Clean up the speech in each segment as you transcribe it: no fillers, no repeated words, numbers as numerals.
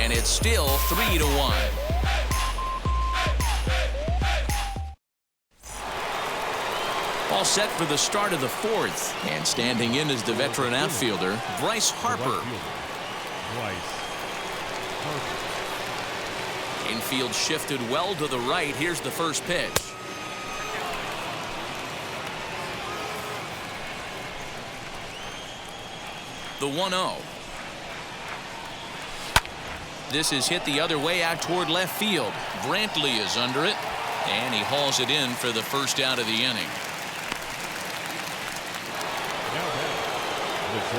and it's still 3-1. All set for the start of the fourth, and standing in is the veteran outfielder, Bryce Harper. Infield shifted well to the right. Here's the first pitch. The 1-0. This is hit the other way out toward left field. Brantley is under it, and he hauls it in for the first out of the inning.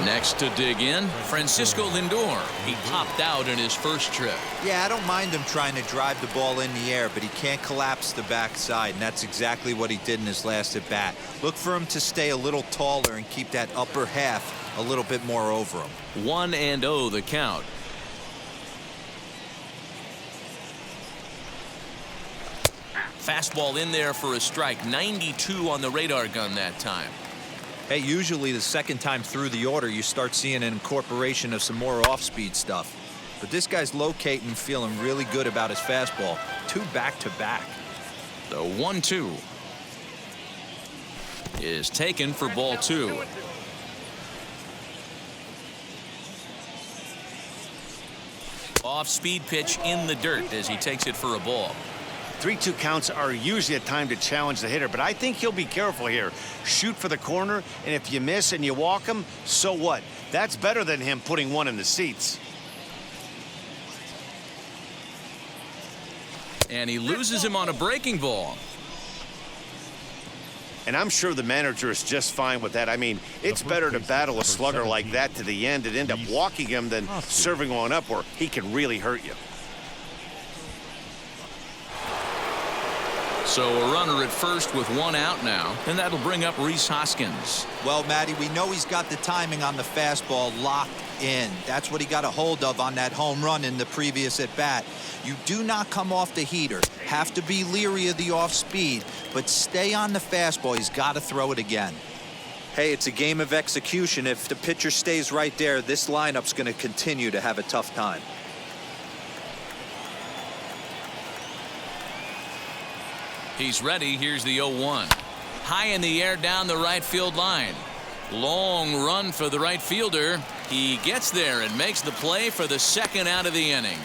Next to dig in, Francisco Lindor. He popped out in his first trip. Yeah, I don't mind him trying to drive the ball in the air, but he can't collapse the backside, and that's exactly what he did in his last at bat. Look for him to stay a little taller and keep that upper half a little bit more over him. 1-0 the count. Fastball in there for a strike. 92 on the radar gun that time. Hey, usually the second time through the order you start seeing an incorporation of some more off-speed stuff. But this guy's locating, feeling really good about his fastball. 2 back-to-back. The 1-2 is taken for ball 2. Off-speed pitch in the dirt as he takes it for a ball. 3-2 counts are usually a time to challenge the hitter, but I think he'll be careful here. Shoot for the corner, and if you miss and you walk him, so what? That's better than him putting one in the seats. And he loses him on a breaking ball. And I'm sure the manager is just fine with that. I mean, it's better to battle a slugger like that to the end and end up walking him than serving one up where he can really hurt you. So a runner at first with 1 out now, and that'll bring up Rhys Hoskins. Well, Matty, we know he's got the timing on the fastball locked in. That's what he got a hold of on that home run in the previous at bat. You do not come off the heater. Have to be leery of the off speed, but stay on the fastball. He's got to throw it again. Hey, it's a game of execution. If the pitcher stays right there, this lineup's going to continue to have a tough time. He's ready. Here's the 0-1. High in the air down the right field line. Long run for the right fielder. He gets there and makes the play for the second out of the inning.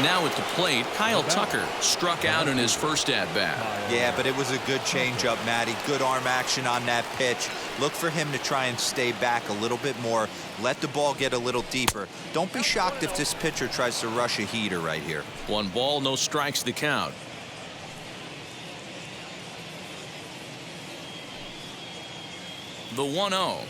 Now at the plate, Kyle Tucker struck out in his first at-bat. Yeah, but it was a good changeup, Matty. Good arm action on that pitch. Look for him to try and stay back a little bit more. Let the ball get a little deeper. Don't be shocked if this pitcher tries to rush a heater right here. 1 ball, no strikes the count. The 1-0.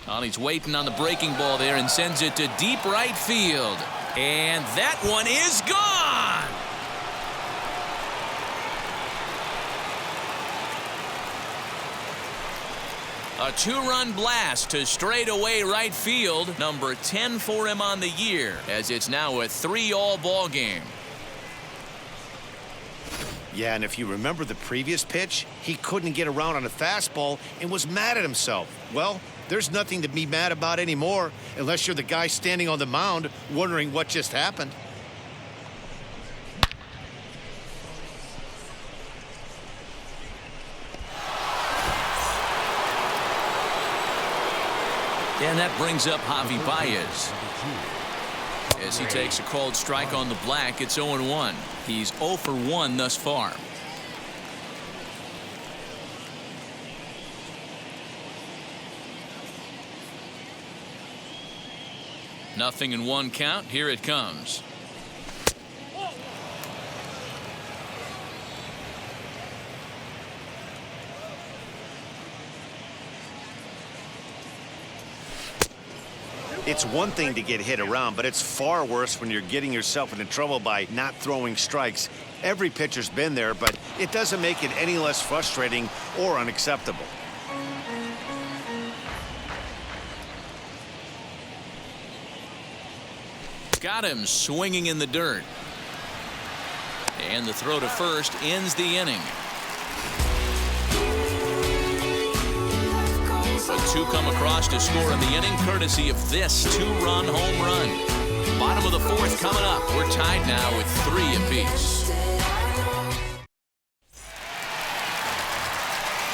Well, he's waiting on the breaking ball there and sends it to deep right field. And that one is gone. A 2-run blast to straightaway right field. Number 10 for him on the year, as it's now a 3-all ball game. Yeah, and if you remember the previous pitch, he couldn't get around on a fastball and was mad at himself. Well, there's nothing to be mad about anymore unless you're the guy standing on the mound wondering what just happened. And that brings up Javi Baez. As he takes a called strike on the black, it's 0-1. He's 0 for 1 thus far. Nothing in 1 count. Here it comes. It's one thing to get hit around, but it's far worse when you're getting yourself into trouble by not throwing strikes. Every pitcher's been there, but it doesn't make it any less frustrating or unacceptable. Got him swinging in the dirt. And the throw to first ends the inning. The two come across to score in the inning courtesy of this two-run home run. Bottom of the fourth coming up. We're tied now with 3 apiece.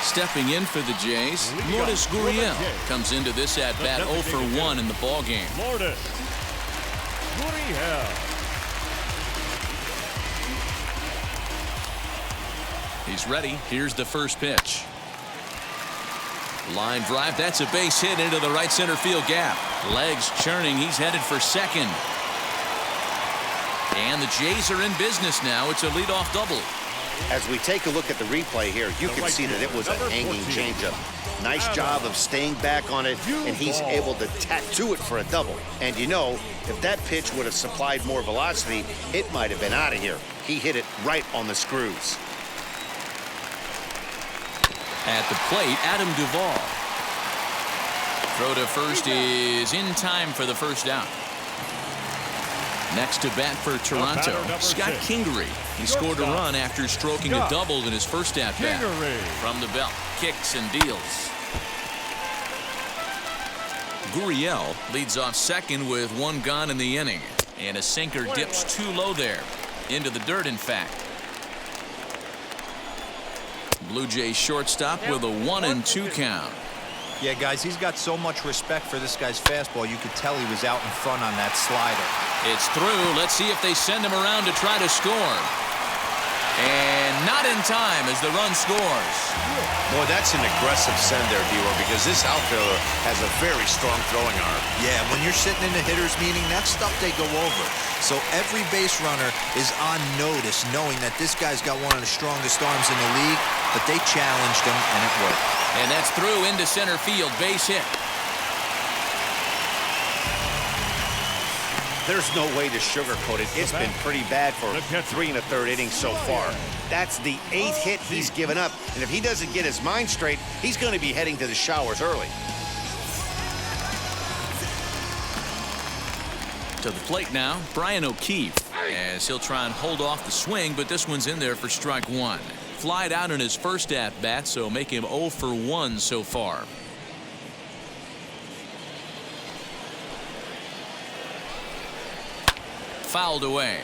Stepping in for the Jays, Lourdes Gurriel comes into this at-bat 0 for 1 in the ballgame. Lourdes Gurriel. He's ready. Here's the first pitch. Line drive. That's a base hit into the right center field gap. Legs churning. He's headed for second. And the Jays are in business now. It's a leadoff double. As we take a look at the replay here, you can see that it was a hanging changeup. Nice job of staying back on it, and he's able to tattoo it for a double. And you know, if that pitch would have supplied more velocity, it might have been out of here. He hit it right on the screws. At the plate, Adam Duvall. Throw to first is in time for the first out. Next to bat for Toronto, Scott Kingery. He scored a run after stroking a double in his first at-bat. From the belt, kicks and deals. Gurriel leads off second with 1 gone in the inning. And a sinker dips too low there. Into the dirt, in fact. Blue Jays shortstop with a 1-2 count. Yeah, guys, he's got so much respect for this guy's fastball. You could tell he was out in front on that slider. It's through. Let's see if they send him around to try to score. And not in time as the run scores. Boy, that's an aggressive send there, D-Roy, because this outfielder has a very strong throwing arm. Yeah, when you're sitting in a hitter's meeting, that's stuff they go over. So every base runner is on notice, knowing that this guy's got one of the strongest arms in the league, but they challenged him, and it worked. And that's through into center field. Base hit. There's no way to sugarcoat it. It's been pretty bad for 3 1/3 innings so far. That's the 8th hit he's given up. And if he doesn't get his mind straight, he's going to be heading to the showers early. To the plate now, Brian O'Keefe. As he'll try and hold off the swing, but this one's in there for strike 1. Flied out in his first at-bat, so make him 0 for 1 so far. Fouled away.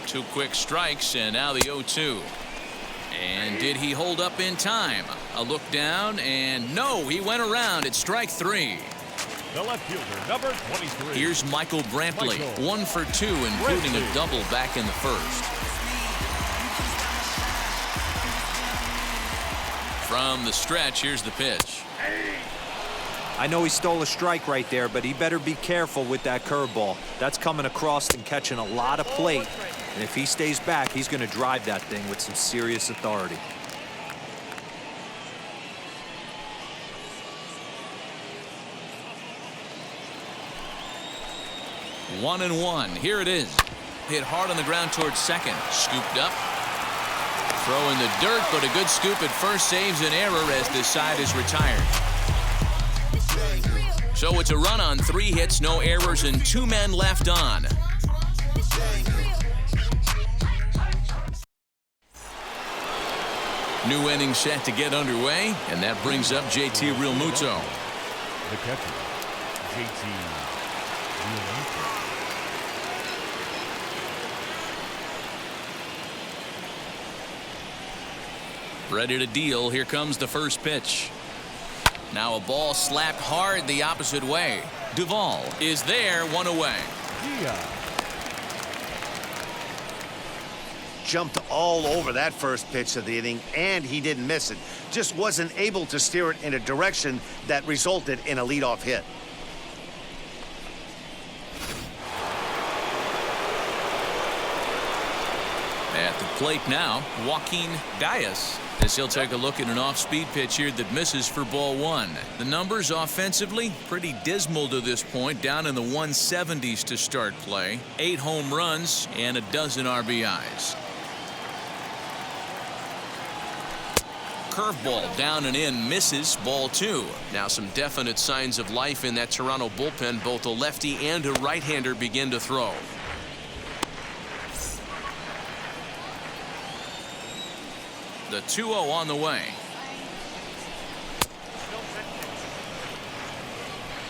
2 quick strikes, and now the 0-2. And did he hold up in time? A look down, and no, he went around. It's strike 3. The left fielder, number 23. Here's Michael Brantley, 1 for 2, including a double back in the first. From the stretch, here's the pitch. I know he stole a strike right there, but he better be careful with that curveball. That's coming across and catching a lot of plate. And if he stays back, he's going to drive that thing with some serious authority. One and one. Here it is. Hit hard on the ground towards second. Scooped up. Throw in the dirt, but a good scoop at first saves an error as this side is retired. So it's a run on 3 hits, no errors, and 2 men left on. New inning set to get underway, and that brings up JT Realmuto. The catcher, JT Realmuto. Ready to deal. Here comes the first pitch. Now a ball slapped hard the opposite way. Duvall is there, 1 away. Yeah. Jumped all over that first pitch of the inning, and he didn't miss it. Just wasn't able to steer it in a direction that resulted in a leadoff hit. At the plate now, Joaquin Diaz, as he'll take a look at an off-speed pitch here that misses for ball 1. The numbers offensively pretty dismal to this point, down in the 170s to start play. 8 home runs and a dozen RBIs. Curveball down and in, misses, ball 2. Now some definite signs of life in that Toronto bullpen. Both a lefty and a right-hander begin to throw. The 2-0 on the way.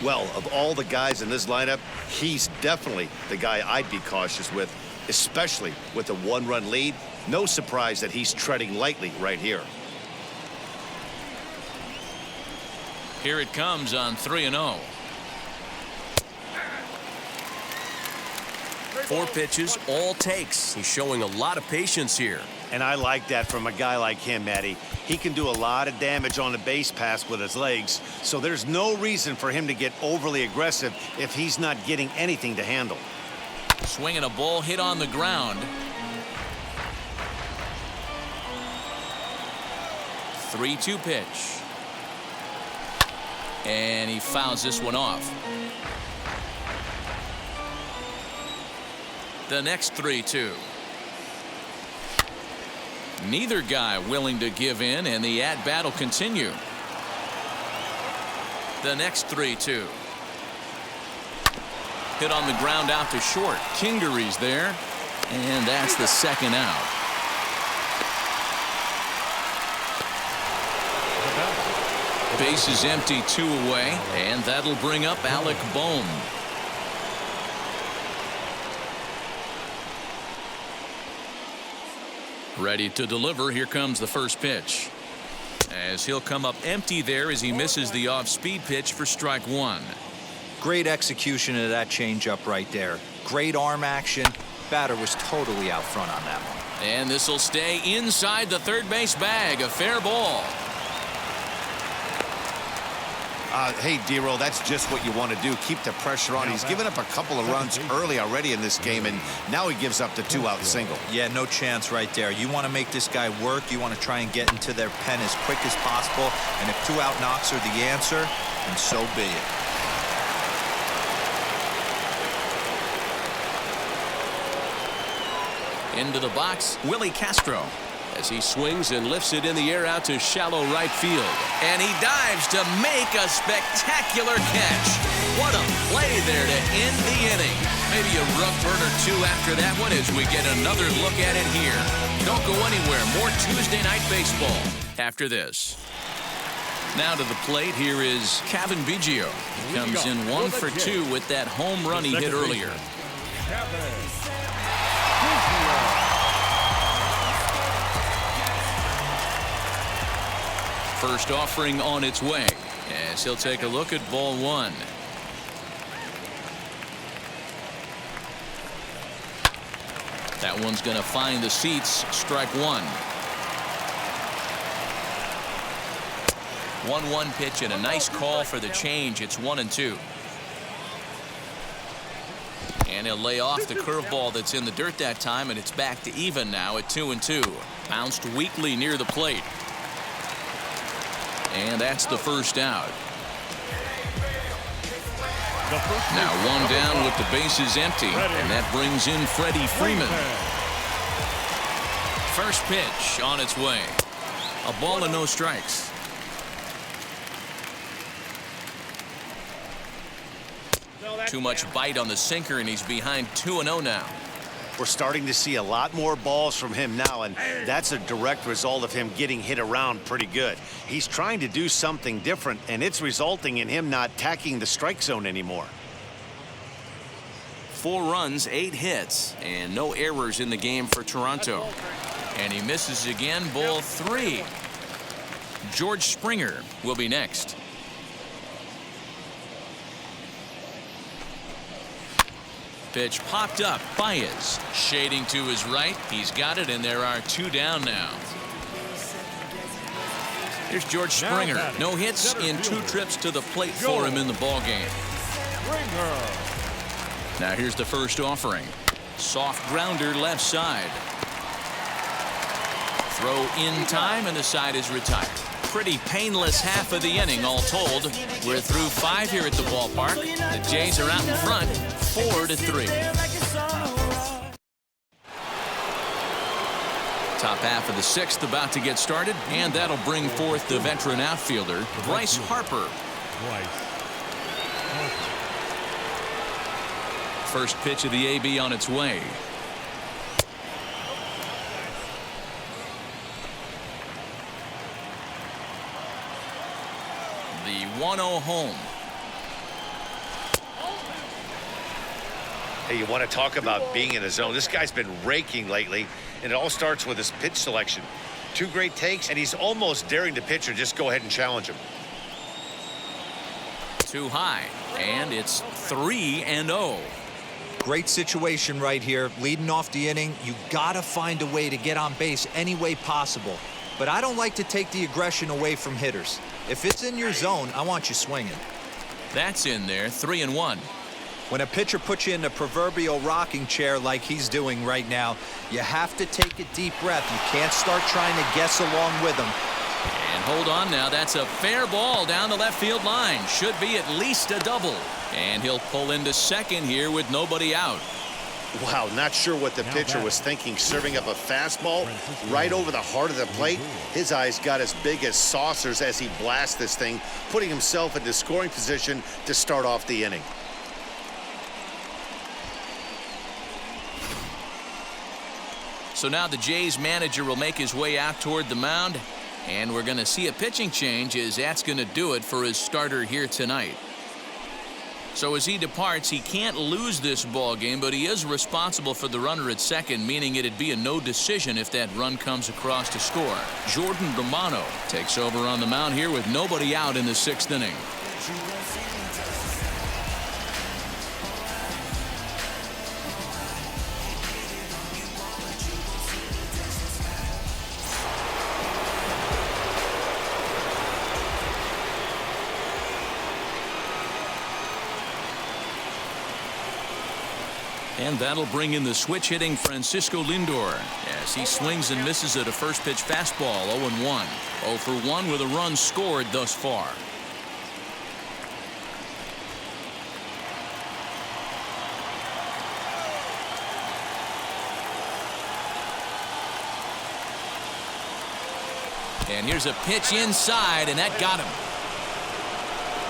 Well, of all the guys in this lineup, he's definitely the guy I'd be cautious with, especially with a 1-run lead. No surprise that he's treading lightly right here. Here it comes on 3-0. 4 pitches, all takes. He's showing a lot of patience here. And I like that from a guy like him, Matty. He can do a lot of damage on the base pass with his legs, so there's no reason for him to get overly aggressive if he's not getting anything to handle. Swinging a ball hit on the ground. 3-2 pitch. And he fouls this one off. The next 3-2. Neither guy willing to give in, and the at-bat will continue. The next 3-2. Hit on the ground out to short. Kingery's there, and that's the second out. Base is empty, 2 away, and that'll bring up Alec Bohm. Ready to deliver. Here comes the first pitch. As he'll come up empty there as he misses the off-speed pitch for strike 1. Great execution of that changeup right there. Great arm action. Batter was totally out front on that one. And this will stay inside the third base bag. A fair ball. Hey, Dero, that's just what you want to do. Keep the pressure on. He's given up a couple of runs early already in this game, and now he gives up the 2-out single. Yeah, no chance right there. You want to make this guy work. You want to try and get into their pen as quick as possible. And if 2-out knocks are the answer, then so be it. Into the box, Willie Castro, as he swings and lifts it in the air out to shallow right field. And he dives to make a spectacular catch. What a play there to end the inning. Maybe a rough burn or 2 after that one as we get another look at it here. Don't go anywhere. More Tuesday Night Baseball after this. Now to the plate, here is Kevin Biggio. He comes in 1 for 2 with that home run he hit earlier. First offering on its way as he'll take a look at ball 1. That one's going to find the seats. Strike 1. 1-1 pitch and a nice call for the change. It's 1-2. And he'll lay off the curveball that's in the dirt that time, and it's back to even now at 2-2. Bounced weakly near the plate. And that's the first out. Now 1 down with the bases empty, and that brings in Freddie Freeman. First pitch on its way. A ball and no strikes. Too much bite on the sinker, and he's behind 2-0 now. We're starting to see a lot more balls from him now, and that's a direct result of him getting hit around pretty good. He's trying to do something different, and it's resulting in him not tacking the strike zone anymore. 4 runs, 8 hits, and no errors in the game for Toronto. And he misses again, ball 3. George Springer will be next. Pitch popped up. Baez shading to his right. He's got it, and there are 2 down now. Here's George Springer. No hits in 2 trips to the plate for him in the ballgame. Now here's the first offering. Soft grounder left side. Throw in time, and the side is retired. Pretty painless half of the inning all told. We're through 5 here at the ballpark. The Jays are out in front 4-3. Top half of the 6th about to get started, and that'll bring forth the veteran outfielder Bryce Harper. First pitch of the AB on its way. 1-0 home. Hey, you want to talk about being in the zone? This guy's been raking lately, and it all starts with his pitch selection. 2 great takes, and he's almost daring the pitcher just go ahead and challenge him. Too high, and it's 3-0. Great situation right here. Leading off the inning, you gotta find a way to get on base any way possible. But I don't like to take the aggression away from hitters. If it's in your zone, I want you swinging. That's in there, 3-1. When a pitcher puts you in the proverbial rocking chair like he's doing right now, you have to take a deep breath. You can't start trying to guess along with him. And hold on now, that's a fair ball down the left field line. Should be at least a double. And he'll pull into second here with nobody out. Wow, not sure what the pitcher was thinking, serving up a fastball right over the heart of the plate. His eyes got as big as saucers as he blasts this thing, putting himself into scoring position to start off the inning. So now the Jays manager will make his way out toward the mound, and we're going to see a pitching change as that's going to do it for his starter here tonight. So as he departs, he can't lose this ball game, but he is responsible for the runner at second, meaning it'd be a no decision if that run comes across to score. Jordan Romano takes over on the mound here with nobody out in the 6th inning. And that'll bring in the switch-hitting Francisco Lindor as he swings and misses at a first-pitch fastball. 0-1. 0 for 1 with a run scored thus far. And here's a pitch inside, and that got him.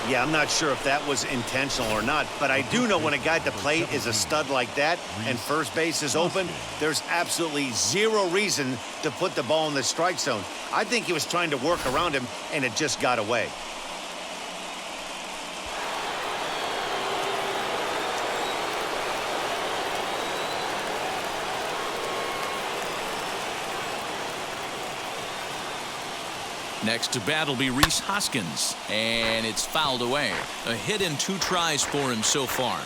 Yeah, I'm not sure if that was intentional or not, but I do know when a guy at the plate is a stud like that and first base is open, there's absolutely zero reason to put the ball in the strike zone. I think he was trying to work around him, and it just got away. Next to bat will be Rhys Hoskins, and it's fouled away. A hit and 2 tries for him so far.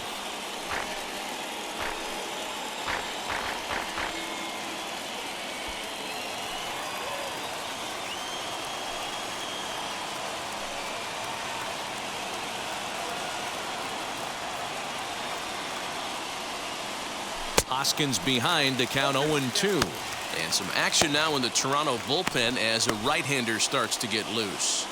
Hoskins behind, the count 0-2. And some action now in the Toronto bullpen as a right-hander starts to get loose.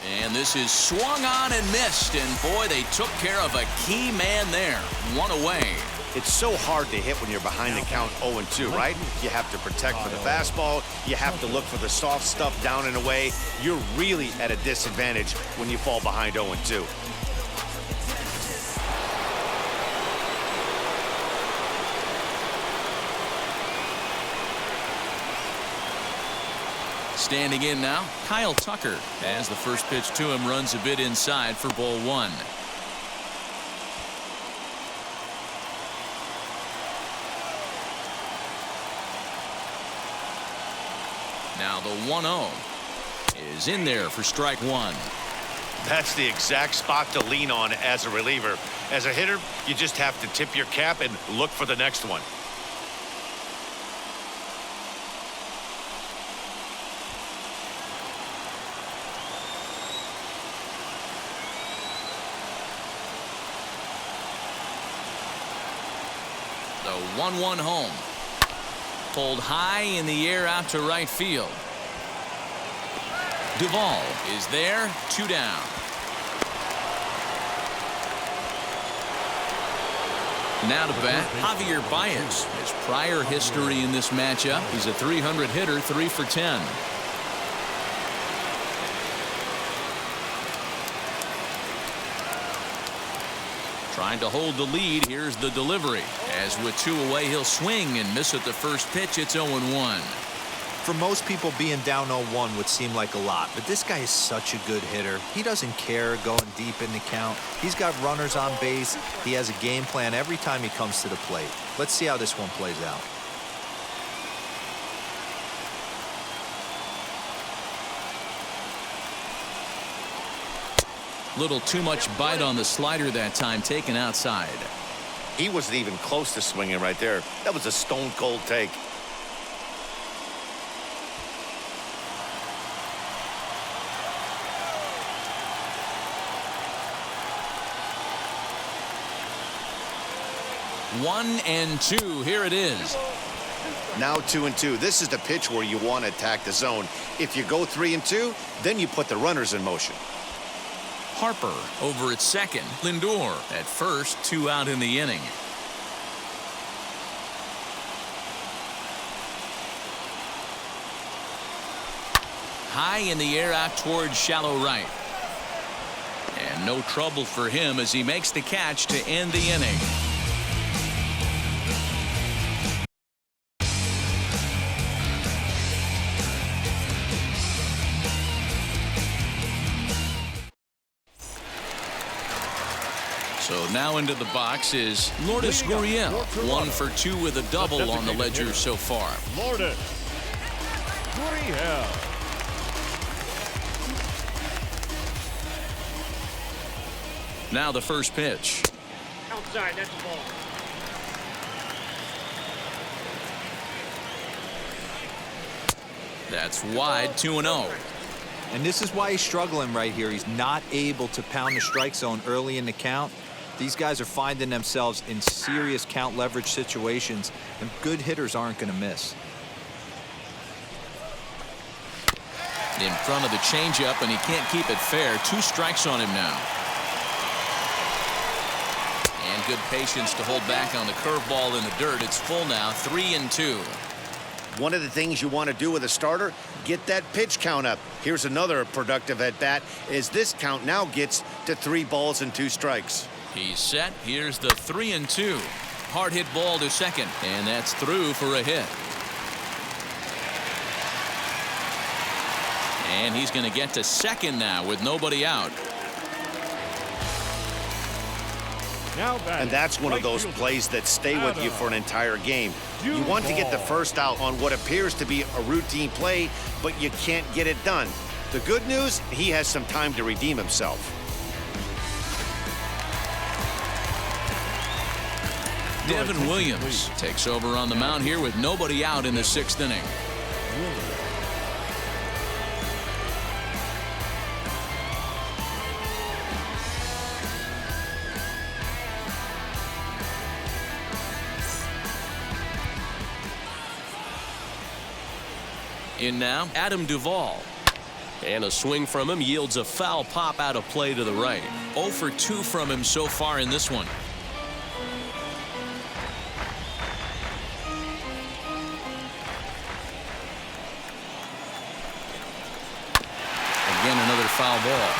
And this is swung on and missed, and boy, they took care of a key man there. 1 away. It's so hard to hit when you're behind the count 0-2, right? You have to protect for the fastball. You have to look for the soft stuff down and away. You're really at a disadvantage when you fall behind 0-2. Standing in now, Kyle Tucker, as the first pitch to him runs a bit inside for ball 1. Now the 1-0 is in there for strike 1. That's the exact spot to lean on as a reliever. As a hitter, you just have to tip your cap and look for the next one. The 1-1 home. Pulled high in the air out to right field. Duvall is there, 2 down. Now to bat, Javier Baez. His prior history in this matchup, he's a 300 hitter, 3 for 10. Trying to hold the lead. Here's the delivery. As with 2 away, he'll swing and miss at the first pitch. It's 0-1. For most people, being down 0-1 would seem like a lot, but this guy is such a good hitter. He doesn't care going deep in the count. He's got runners on base. He has a game plan every time he comes to the plate. Let's see how this one plays out. Little too much bite on the slider that time, taken outside. He wasn't even close to swinging right there. That was a stone-cold take. One and two. Here it is. Now 2-2. This is the pitch where you want to attack the zone. If you go 3-2, then you put the runners in motion. Harper over at second. Lindor at first. 2 out in the inning. High in the air out towards shallow right. And no trouble for him as he makes the catch to end the inning. So now into the box is Lourdes Gurriel. 1 for 2 with a double on the ledger so far. Lourdes Gurriel. Now the first pitch. Outside, that's the ball. That's wide. 2-0. And this is why he's struggling right here. He's not able to pound the strike zone early in the count. These guys are finding themselves in serious count leverage situations, and good hitters aren't going to miss. In front of the changeup, and he can't keep it fair. 2 strikes on him now. And good patience to hold back on the curveball in the dirt. It's full now. 3-2. One of the things you want to do with a starter, get that pitch count up. Here's another productive at bat as this count now gets to 3 balls and 2 strikes. He's set. Here's the 3-2. Hard hit ball to second, and that's through for a hit. And he's going to get to second now with nobody out. Now And that's one of those plays that stay with you for an entire game. You want to get the first out on what appears to be a routine play, but you can't get it done. The good news, he has some time to redeem himself. Devin Williams takes over on the mound here with nobody out in the 6th inning. In now, Adam Duvall. And a swing from him yields a foul pop out of play to the right. 0 for 2 from him so far in this one. Again, another foul ball.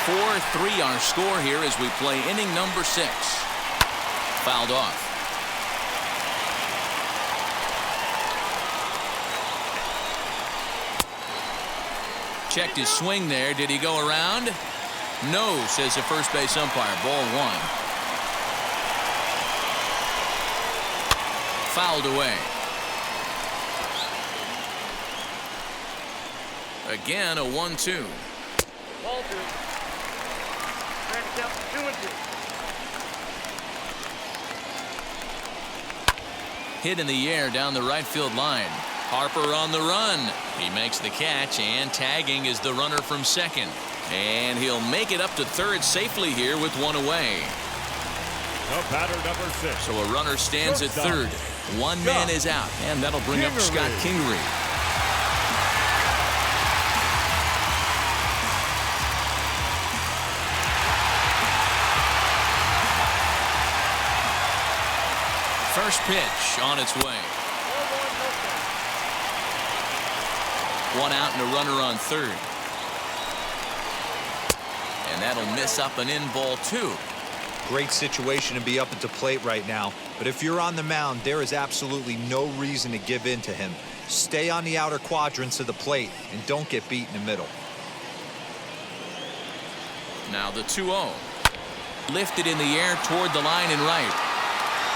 4-3 our score here as we play inning number 6. Fouled off. Checked his swing there. Did he go around? No, says the first base umpire. Ball 1. Fouled away. Again, a 1-2. Ball 2. Strikes out to 2-2. Hit in the air down the right field line. Harper on the run. He makes the catch, and tagging is the runner from second. And he'll make it up to third safely here with 1 away. The batter number 6. So a runner stands at third. 1 man is out, and that'll bring up Scott Kingery. First pitch on its way. 1 out and a runner on third. And that'll miss up and in ball 2. Great situation to be up at the plate right now. But if you're on the mound, there is absolutely no reason to give in to him. Stay on the outer quadrants of the plate and don't get beat in the middle. Now the 2-0. Lifted in the air toward the line and right.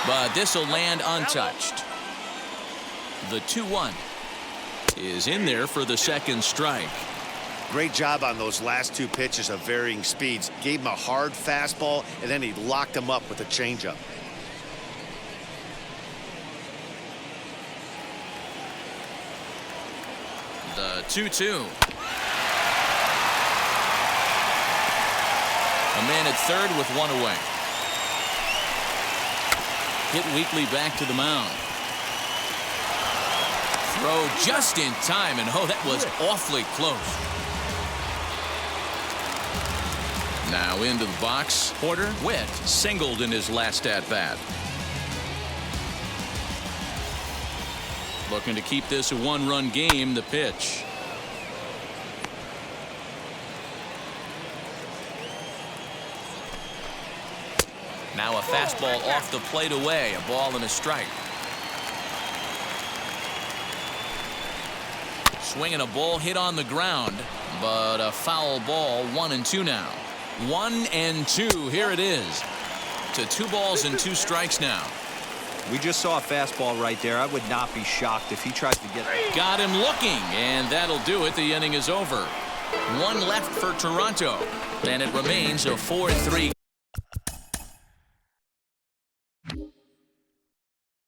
But this will land untouched. The 2-1 is in there for the second strike. Great job on those last two pitches of varying speeds. Gave him a hard fastball, and then he locked him up with a changeup. The 2-2. A man at third with one away. Hit weakly back to the mound. Throw just in time, and oh, that was awfully close. Now into the box. Porter Witt singled in his last at bat. Looking to keep this a one-run game. The pitch. Now a fastball off the plate away. A ball and a strike. Swinging a ball hit on the ground, but a foul ball. 1-2 now. 1-2. Here it is. To 2 balls and 2 strikes now. We just saw a fastball right there. I would not be shocked if he tries to get it. Got him looking, and that'll do it. The inning is over. 1 left for Toronto, and it remains a 4-3.